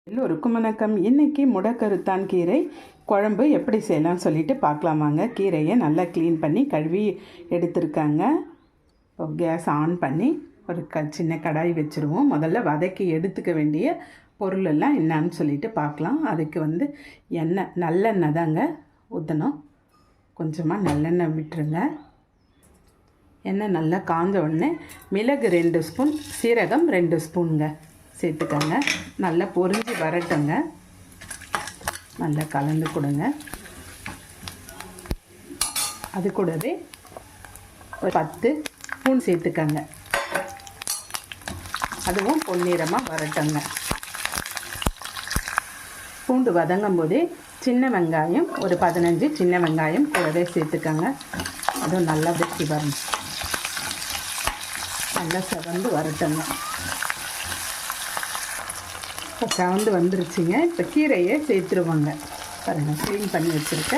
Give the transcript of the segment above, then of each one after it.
எல்லோருக்கும் வணக்கம். இன்றைக்கி முடக்கருத்தான் கீரை குழம்பு எப்படி செய்யலாம்னு சொல்லிட்டு பார்க்கலாமாங்க. கீரையை நல்லா க்ளீன் பண்ணி கழுவி எடுத்துருக்காங்க. இப்போ கேஸ் ஆன் பண்ணி ஒரு சின்ன கடாய் வச்சுருவோம். முதல்ல வதக்கி எடுத்துக்க வேண்டிய பொருளெல்லாம் என்னன்னு சொல்லிட்டு பார்க்கலாம். அதுக்கு எண்ணெய் நல்லெண்ணெய் தாங்க ஊற்றணும். கொஞ்சமாக நல்லெண்ணெய் விட்டுருங்க. எண்ணெய் நல்லா காஞ்ச உடனே மிளகு 2 ஸ்பூன், சீரகம் 2 ஸ்பூனுங்க சேர்த்துக்கங்க. நல்லா பொரிஞ்சு வரட்டுங்க. நல்லா கலந்து கொடுங்க. அது கூடவே ஒரு 10 ஸ்பூன் சேர்த்துக்கங்க. அதுவும் பொன்னிறமாக வரட்டுங்க. பூண்டு வதங்கும் போதே சின்ன வெங்காயம் ஒரு 15 சின்ன வெங்காயம் கூடவே சேர்த்துக்கங்க. அதுவும் நல்லா வெட்டி வரணும். நல்லா செவந்து வரட்டுங்க. இப்போ செவந்து வந்துருச்சுங்க. இப்போ கீரையை சேர்த்துருவாங்க. பாருங்கள், க்ளீன் பண்ணி வச்சுருக்க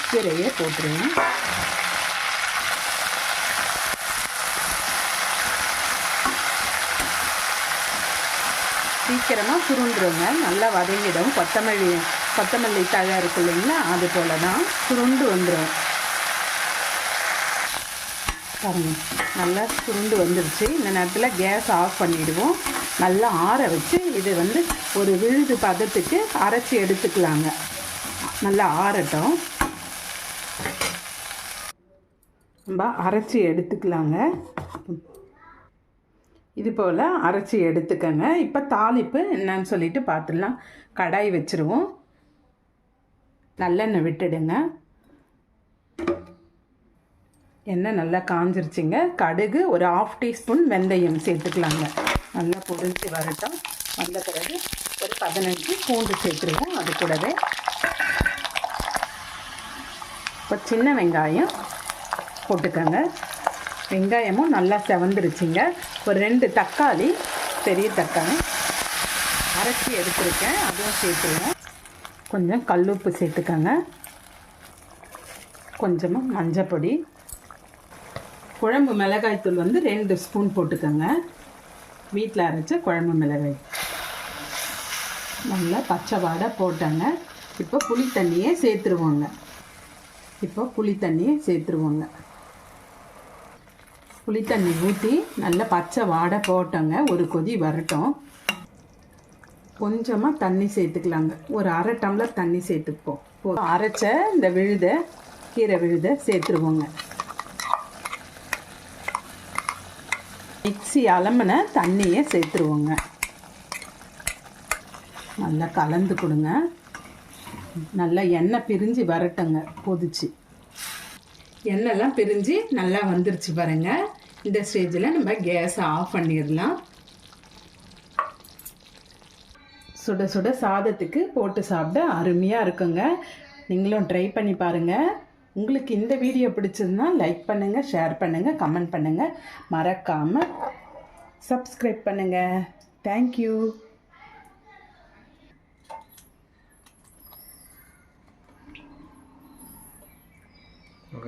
கீரையை போட்டுருங்க. சீக்கிரமாக சுருண்டுருங்க. நல்லா வதங்கிடும். கொத்தமல்லி தழை இருக்கு இல்லைங்களா, அது போல் தான் சுருண்டு வந்துடும். பாருங்கள், நல்லா சுருண்டு வந்துடுச்சு. இந்த நேரத்தில் கேஸ் ஆஃப் பண்ணிவிடுவோம். நல்லா ஆற வச்சு இது ஒரு விழுது பதத்துக்கு அரைச்சி எடுத்துக்கலாங்க. நல்லா ஆறட்டும். நம்ம அரைச்சி எடுத்துக்கலாங்க. இது போல் அரைச்சி எடுத்துக்கங்க. இப்போ தாளிப்பு என்னன்னு சொல்லிட்டு பார்த்துடலாம். கடாய் வச்சுருவோம். நல்லெண்ணெய் விட்டுடுங்க. எண்ணெய் நல்லா காஞ்சிருச்சுங்க. கடுகு ஒரு 1/2 டீஸ்பூன் வெந்தயம் சேர்த்துக்கலாங்க. நல்லா பொரிஞ்சு வரட்டும். வந்த பிறகு ஒரு 15 பூண்டு சேர்த்துருவோம். அது கூடவே இப்போ சின்ன வெங்காயம் போட்டுக்கோங்க. வெங்காயமும் நல்லா செவந்துருச்சுங்க. ஒரு 2 தக்காளி, பெரிய தக்காளி அரைச்சி எடுத்துருக்கேன், அதுவும் சேர்த்துருவோம். கொஞ்சம் கல்லுப்பு சேர்த்துக்கோங்க. கொஞ்சமாக மஞ்சள் பொடி, குழம்பு மிளகாய்த்தூள் 2 ஸ்பூன் போட்டுக்கோங்க. வீட்டில் அரைச்ச குழம்பு மிளகாய். நல்லா பச்சை வாடை போட்டேங்க. இப்போ புளி தண்ணியை சேர்த்துருவோங்க. புளி தண்ணி ஊற்றி நல்லா பச்சை வாடை போட்டோங்க. ஒரு கொதி வரட்டும். கொஞ்சமாக தண்ணி சேர்த்துக்கலாங்க. ஒரு 1/2 டம்ளர் தண்ணி சேர்த்துப்போம். அரைச்ச இந்த கீரை விழுதை சேர்த்துருவோங்க. மிக்ஸி அலம்பின தண்ணியை சேர்த்துருவோங்க. நல்லா கலந்து கொடுங்க. நல்லா எண்ணெய் பிரிஞ்சு வரட்டுங்க. கொதிச்சு எண்ணெய்லாம் பிரிஞ்சு நல்லா வந்துருச்சு பாருங்க. இந்த ஸ்டேஜில் நம்ம கேஸை ஆஃப் பண்ணிடலாம். சுட சுட சாதத்துக்கு போட்டு சாப்பிட அருமையாக இருக்குங்க. நீங்களும் ட்ரை பண்ணி பாருங்கள். உங்களுக்கு இந்த வீடியோ பிடிச்சதுன்னா லைக் பண்ணுங்கள், ஷேர் பண்ணுங்கள், கமெண்ட் பண்ணுங்கள். மறக்காமல் சப்ஸ்கிரைப் பண்ணுங்கள். தேங்க்யூ.